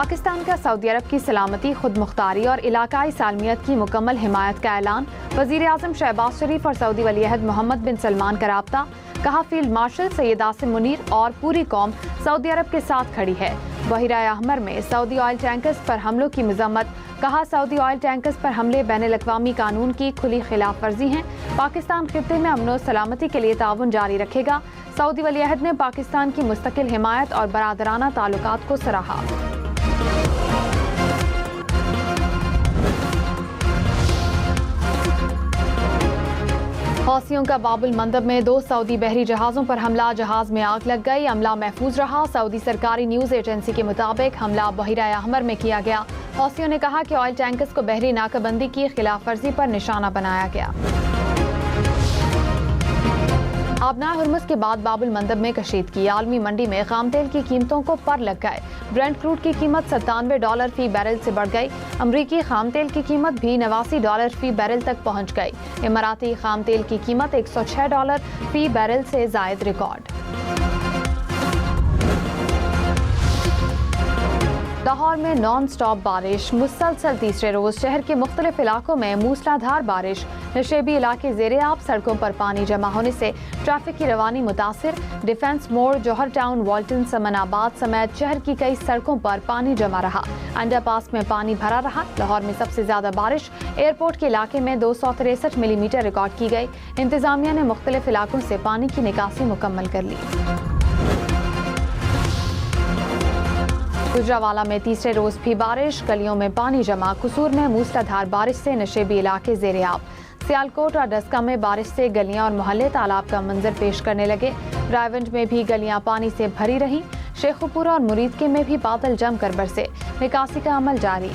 پاکستان کا سعودی عرب کی سلامتی، خود مختاری اور علاقائی سالمیت کی مکمل حمایت کا اعلان۔ وزیر اعظم شہباز شریف اور سعودی ولی عہد محمد بن سلمان کا رابطہ۔ کہا فیلڈ مارشل سید عاصم منیر اور پوری قوم سعودی عرب کے ساتھ کھڑی ہے۔ بحیرہ احمر میں سعودی آئل ٹینکرز پر حملوں کی مذمت۔ کہا سعودی آئل ٹینکرز پر حملے بین الاقوامی قانون کی کھلی خلاف ورزی ہیں۔ پاکستان خطے میں امن و سلامتی کے لیے تعاون جاری رکھے گا۔ سعودی ولی عہد نے پاکستان کی مستقل حمایت اور برادرانہ تعلقات کو سراہا۔ حوثیوں کا باب المندب میں 2 سعودی بحری جہازوں پر حملہ، جہاز میں آگ لگ گئی، عملہ محفوظ رہا۔ سعودی سرکاری نیوز ایجنسی کے مطابق حملہ بحیرہ احمر میں کیا گیا۔ حوثیوں نے کہا کہ آئل ٹینکرز کو بحری ناکہ بندی کی خلاف ورزی پر نشانہ بنایا گیا۔ آبنائے ہرمز کے بعد باب المندب میں کشیدگی، عالمی منڈی میں خام تیل کی قیمتوں کو پر لگ گئے۔ برنٹ کروڈ کی قیمت $97 فی بیرل سے بڑھ گئی۔ امریکی خام تیل کی قیمت بھی $89 فی بیرل تک پہنچ گئی۔ اماراتی خام تیل کی قیمت $106 فی بیرل سے زائد ریکارڈ۔ لاہور میں نان سٹاپ بارش، مسلسل تیسرے روز شہر کے مختلف علاقوں میں موسلادھار بارش۔ نشیبی علاقے زیر آب، سڑکوں پر پانی جمع ہونے سے ٹریفک کی روانی متاثر۔ ڈیفنس موڑ، جوہر ٹاؤن، والٹن، سمن آباد سمیت شہر کی کئی سڑکوں پر پانی جمع رہا۔ انڈر پاس میں پانی بھرا رہا۔ لاہور میں سب سے زیادہ بارش ایئرپورٹ کے علاقے میں 263 ملی میٹر ریکارڈ کی گئی۔ انتظامیہ نے مختلف علاقوں سے پانی کی نکاسی مکمل کر لی۔ گجرانوالہ میں تیسرے روز بھی بارش، گلیوں میں پانی جمع۔ قصور میں موسلادھار بارش سے نشیبی علاقے زیر آب۔ سیالکوٹ اور ڈسکا میں بارش سے گلیاں اور محلے تالاب کا منظر پیش کرنے لگے۔ رائیونڈ میں بھی گلیاں پانی سے بھری رہیں۔ شیخوپورہ اور مرید کے میں بھی بادل جم کر برسے۔ نکاسی کا عمل جاری۔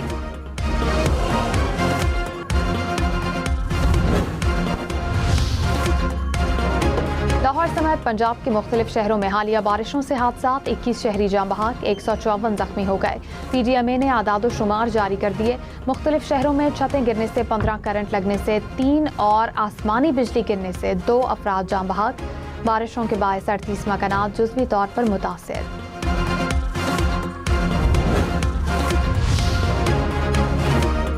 لاہور سمیت پنجاب کے مختلف شہروں میں حالیہ بارشوں سے حادثات، 21 شہری جاں بحق، 154 زخمی ہو گئے۔ پی ڈی ایم اے نے اعداد و شمار جاری کر دیے۔ مختلف شہروں میں چھتیں گرنے سے 15، کرنٹ لگنے سے 3 اور آسمانی بجلی گرنے سے 2 افراد جاں بحق۔ بارشوں کے باعث 38 مکانات جزوی طور پر متاثر۔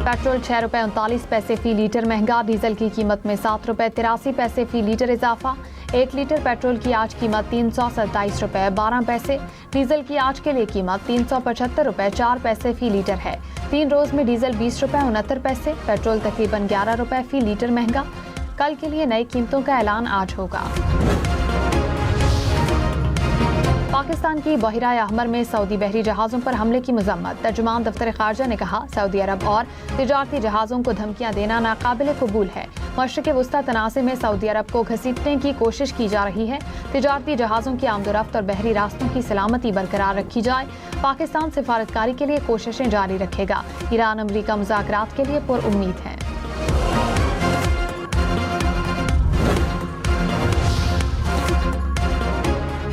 پیٹرول ₹6.39 فی لیٹر مہنگا، ڈیزل کی قیمت میں ₹7.83 فی لیٹر اضافہ۔ 1 لیٹر پیٹرول کی آج قیمت ₹327.12۔ ڈیزل کی آج کے لیے قیمت ₹375.04 فی لیٹر ہے۔ 3 روز میں ڈیزل ₹20.69، پیٹرول تقریباً ₹11 فی لیٹر مہنگا۔ کل کے لیے نئی قیمتوں کا اعلان آج ہوگا۔ پاکستان کی بحیرہ احمر میں سعودی بحری جہازوں پر حملے کی مذمت۔ ترجمان دفتر خارجہ نے کہا سعودی عرب اور تجارتی جہازوں کو دھمکیاں دینا ناقابل قبول ہے۔ مشرق وسطی تنازع میں سعودی عرب کو گھسیٹنے کی کوشش کی جا رہی ہے۔ تجارتی جہازوں کی آمد و رفت اور بحری راستوں کی سلامتی برقرار رکھی جائے۔ پاکستان سفارتکاری کے لیے کوششیں جاری رکھے گا۔ ایران امریکہ مذاکرات کے لیے پر امید ہے۔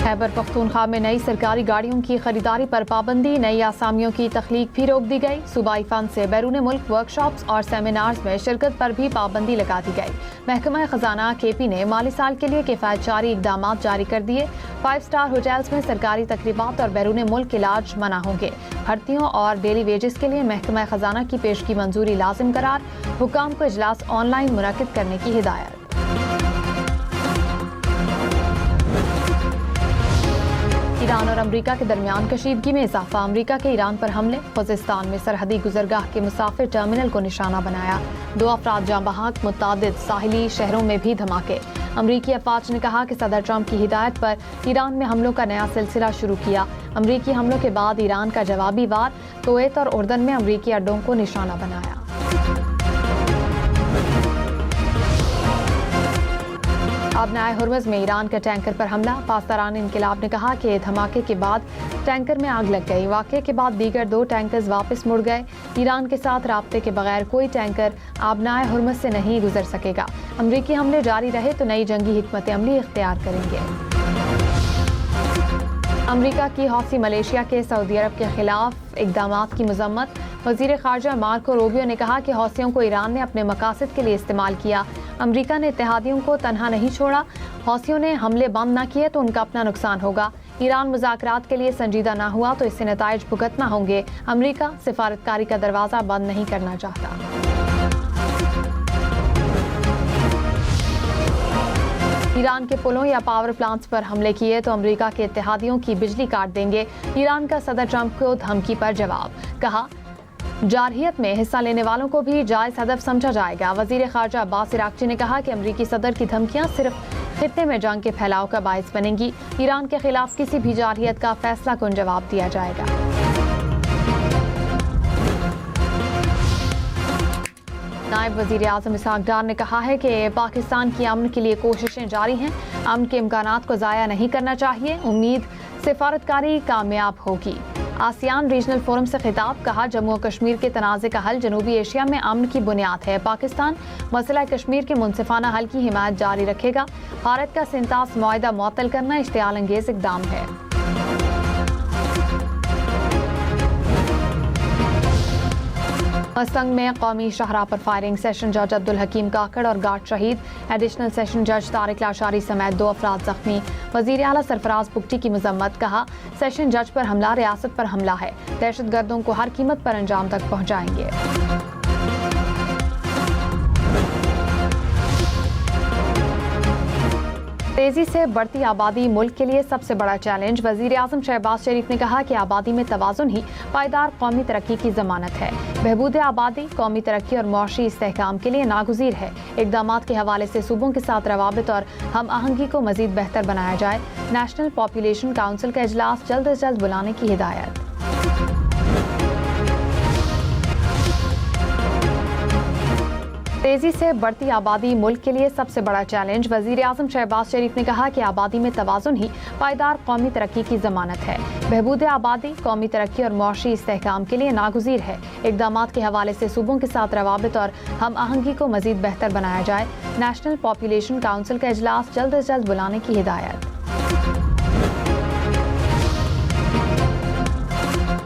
خیبر پختونخوا میں نئی سرکاری گاڑیوں کی خریداری پر پابندی، نئی آسامیوں کی تخلیق بھی روک دی گئی۔ صوبائی فنڈ سے بیرون ملک ورکشاپس اور سیمینارز میں شرکت پر بھی پابندی لگا دی گئی۔ محکمہ خزانہ KP نے مالی سال کے لیے کفایت جاری اقدامات جاری کر دیے۔ 5 اسٹار ہوٹلز میں سرکاری تقریبات اور بیرون ملک علاج منع ہوں گے۔ بھرتیوں اور ڈیلی ویجز کے لیے محکمہ خزانہ کی پیشگی منظوری لازم قرار۔ حکام کو اجلاس آن لائن منعقد کرنے کی ہدایت۔ ایران اور امریکہ کے درمیان کشیدگی میں اضافہ، امریکہ کے ایران پر حملے، خوزستان میں سرحدی گزرگاہ کے مسافر ٹرمینل کو نشانہ بنایا، 2 افراد جاں بحق، متعدد ساحلی شہروں میں بھی دھماکے۔ امریکی افواج نے کہا کہ صدر ٹرمپ کی ہدایت پر ایران میں حملوں کا نیا سلسلہ شروع کیا۔ امریکی حملوں کے بعد ایران کا جوابی وار، کویت اور اردن میں امریکی اڈوں کو نشانہ بنایا۔ آبنائے ہرمز میں ایران کا ٹینکر پر حملہ، پاسداران انقلاب نے کہا کہ دھماکے کے بعد ٹینکر میں آگ لگ گئی۔ واقعے کے بعد دیگر 2 ٹینکرز واپس مڑ گئے۔ ایران کے ساتھ رابطے کے بغیر کوئی ٹینکر آبنائے ہرمز سے نہیں گزر سکے گا۔ امریکی حملے جاری رہے تو نئی جنگی حکمت عملی اختیار کریں گے۔ امریکہ کی حوثی ملیشیا کے سعودی عرب کے خلاف اقدامات کی مذمت۔ وزیر خارجہ مارکو روبیو نے کہا کہ حوثیوں کو ایران نے اپنے مقاصد کے لیے استعمال کیا۔ امریکہ نے اتحادیوں کو تنہا نہیں چھوڑا حوثیوں نے حملے بند نہ کیے تو ان کا اپنا نقصان ہوگا۔ ایران مذاکرات کے لیے سنجیدہ نہ ہوا تو اس سے نتائج بھگتنا ہوں گے۔ امریکہ سفارتکاری کا دروازہ بند نہیں کرنا چاہتا۔ ایران کے پلوں یا پاور پلانٹس پر حملے کیے تو امریکہ کے اتحادیوں کی بجلی کاٹ دیں گے۔ ایران کا صدر ٹرمپ کو دھمکی پر جواب، کہا جارحیت میں حصہ لینے والوں کو بھی جائز ہدف سمجھا جائے گا۔ وزیر خارجہ عباس عراقچی نے کہا کہ امریکی صدر کی دھمکیاں صرف خطے میں جنگ کے پھیلاؤ کا باعث بنیں گی۔ ایران کے خلاف کسی بھی جارحیت کا فیصلہ کن جواب دیا جائے گا۔ نائب وزیر اعظم اسحاق ڈار نے کہا ہے کہ پاکستان کی امن کے لیے کوششیں جاری ہیں، امن کے امکانات کو ضائع نہیں کرنا چاہیے، امید سفارتکاری کامیاب ہوگی۔ آسیان ریجنل فورم سے خطاب، کہا جموں و کشمیر کے تنازع کا حل جنوبی ایشیا میں امن کی بنیاد ہے، پاکستان مسئلہ کشمیر کے منصفانہ حل کی حمایت جاری رکھے گا، بھارت کا سنتاس معاہدہ معطل کرنا اشتعال انگیز اقدام ہے۔ مستنگ میں قومی شاہراہ پر فائرنگ، سیشن جج عبدالحکیم کاکڑ اور گارڈ شہید، ایڈیشنل سیشن جج طارق لاشاری سمیت 2 افراد زخمی۔ وزیر اعلیٰ سرفراز بگٹی کی مذمت، کہا سیشن جج پر حملہ ریاست پر حملہ ہے، دہشت گردوں کو ہر قیمت پر انجام تک پہنچائیں گے۔ تیزی سے بڑھتی آبادی ملک کے لیے سب سے بڑا چیلنج، وزیر اعظم شہباز شریف نے کہا کہ آبادی میں توازن ہی پائیدار قومی ترقی کی ضمانت ہے۔ بہبود آبادی قومی ترقی اور معاشی استحکام کے لیے ناگزیر ہے۔ اقدامات کے حوالے سے صوبوں کے ساتھ روابط اور ہم آہنگی کو مزید بہتر بنایا جائے، نیشنل پاپولیشن کونسل کا اجلاس جلد از جلد بلانے کی ہدایت۔ تیزی سے بڑھتی آبادی ملک کے لیے سب سے بڑا چیلنج، وزیر اعظم شہباز شریف نے کہا کہ آبادی میں توازن ہی پائیدار قومی ترقی کی ضمانت ہے۔ بہبود آبادی قومی ترقی اور معاشی استحکام کے لیے ناگزیر ہے۔ اقدامات کے حوالے سے صوبوں کے ساتھ روابط اور ہم آہنگی کو مزید بہتر بنایا جائے، نیشنل پاپولیشن کونسل کا اجلاس جلد از جلد بلانے کی ہدایت۔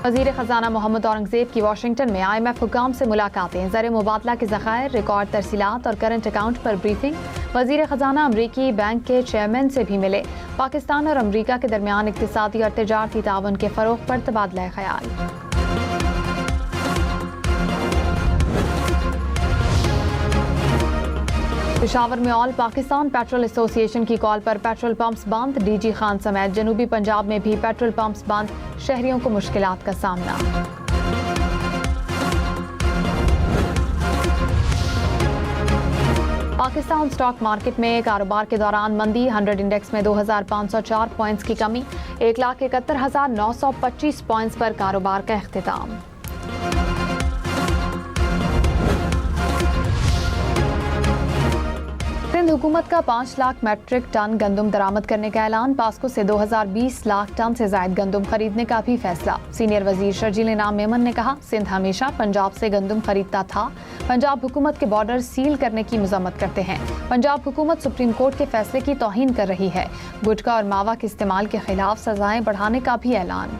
وزیر خزانہ محمد اورنگزیب کی واشنگٹن میں IMF حکام سے ملاقاتیں، زر مبادلہ کے ذخائر، ریکارڈ ترسیلات اور کرنٹ اکاؤنٹ پر بریفنگ۔ وزیر خزانہ امریکی بینک کے چیئرمین سے بھی ملے، پاکستان اور امریکہ کے درمیان اقتصادی اور تجارتی تعاون کے فروغ پر تبادلہ خیال۔ پشاور میں آل پاکستان پیٹرول ایسوسی ایشن کی کال پر پیٹرول پمپس بند، ڈی جی خان سمیت جنوبی پنجاب میں بھی پیٹرول پمپس بند، شہریوں کو مشکلات کا سامنا۔ پاکستان سٹاک مارکیٹ میں کاروبار کے دوران مندی، 100 انڈیکس میں 2504 پوائنٹس کی کمی، 1,71,925 پوائنٹس پر کاروبار کا اختتام۔ سندھ حکومت کا 5 لاکھ میٹرک ٹن گندم درآمد کرنے کا اعلان، پاسکو سے 2020 لاکھ ٹن سے زائد گندم خریدنے کا بھی فیصلہ۔ سینئر وزیر شرجیل انعام میمن نے کہا سندھ ہمیشہ پنجاب سے گندم خریدتا تھا، پنجاب حکومت کے بارڈر سیل کرنے کی مذمت کرتے ہیں، پنجاب حکومت سپریم کورٹ کے فیصلے کی توہین کر رہی ہے، گٹکا اور ماوا کے استعمال کے خلاف سزائیں بڑھانے کا بھی اعلان۔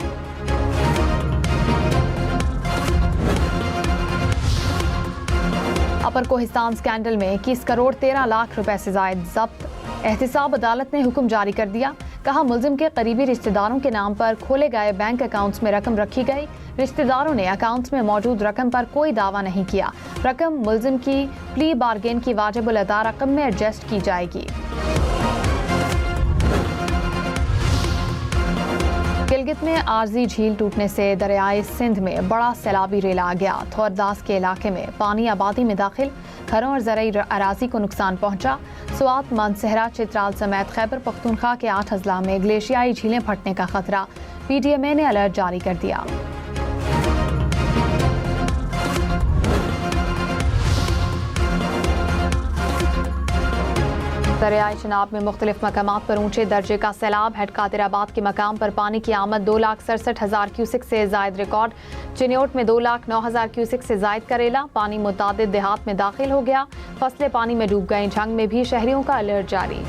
اپر کوہستان سکینڈل میں 21 کروڑ 13 لاکھ روپے سے زائد ضبط، احتساب عدالت نے حکم جاری کر دیا، کہا ملزم کے قریبی رشتہ داروں کے نام پر کھولے گئے بینک اکاؤنٹس میں رقم رکھی گئی، رشتہ داروں نے اکاؤنٹس میں موجود رقم پر کوئی دعویٰ نہیں کیا، رقم ملزم کی پلی بارگین کی واجب الادا رقم میں ایڈجسٹ کی جائے گی۔ گلگت میں عارضی جھیل ٹوٹنے سے دریائے سندھ میں بڑا سیلابی ریلا آ گیا، تھورداس کے علاقے میں پانی آبادی میں داخل، گھروں اور زرعی اراضی کو نقصان پہنچا۔ سوات، مانسہرہ، چترال سمیت خیبر پختونخوا کے 8 اضلاع میں گلیشیائی جھیلیں پھٹنے کا خطرہ، PDMA نے الرٹ جاری کر دیا۔ دریائے چناب میں مختلف مقامات پر اونچے درجے کا سیلاب، ہیڈ قادر آباد کے مقام پر پانی کی آمد 2,67,000 کیوسک سے زائد ریکارڈ، چنیوٹ میں 2,09,000 کیوسک سے زائد کا ریلا، پانی متعدد دیہات میں داخل ہو گیا، فصلیں پانی میں ڈوب گئیں، جھنگ میں بھی شہریوں کا الرٹ جاری۔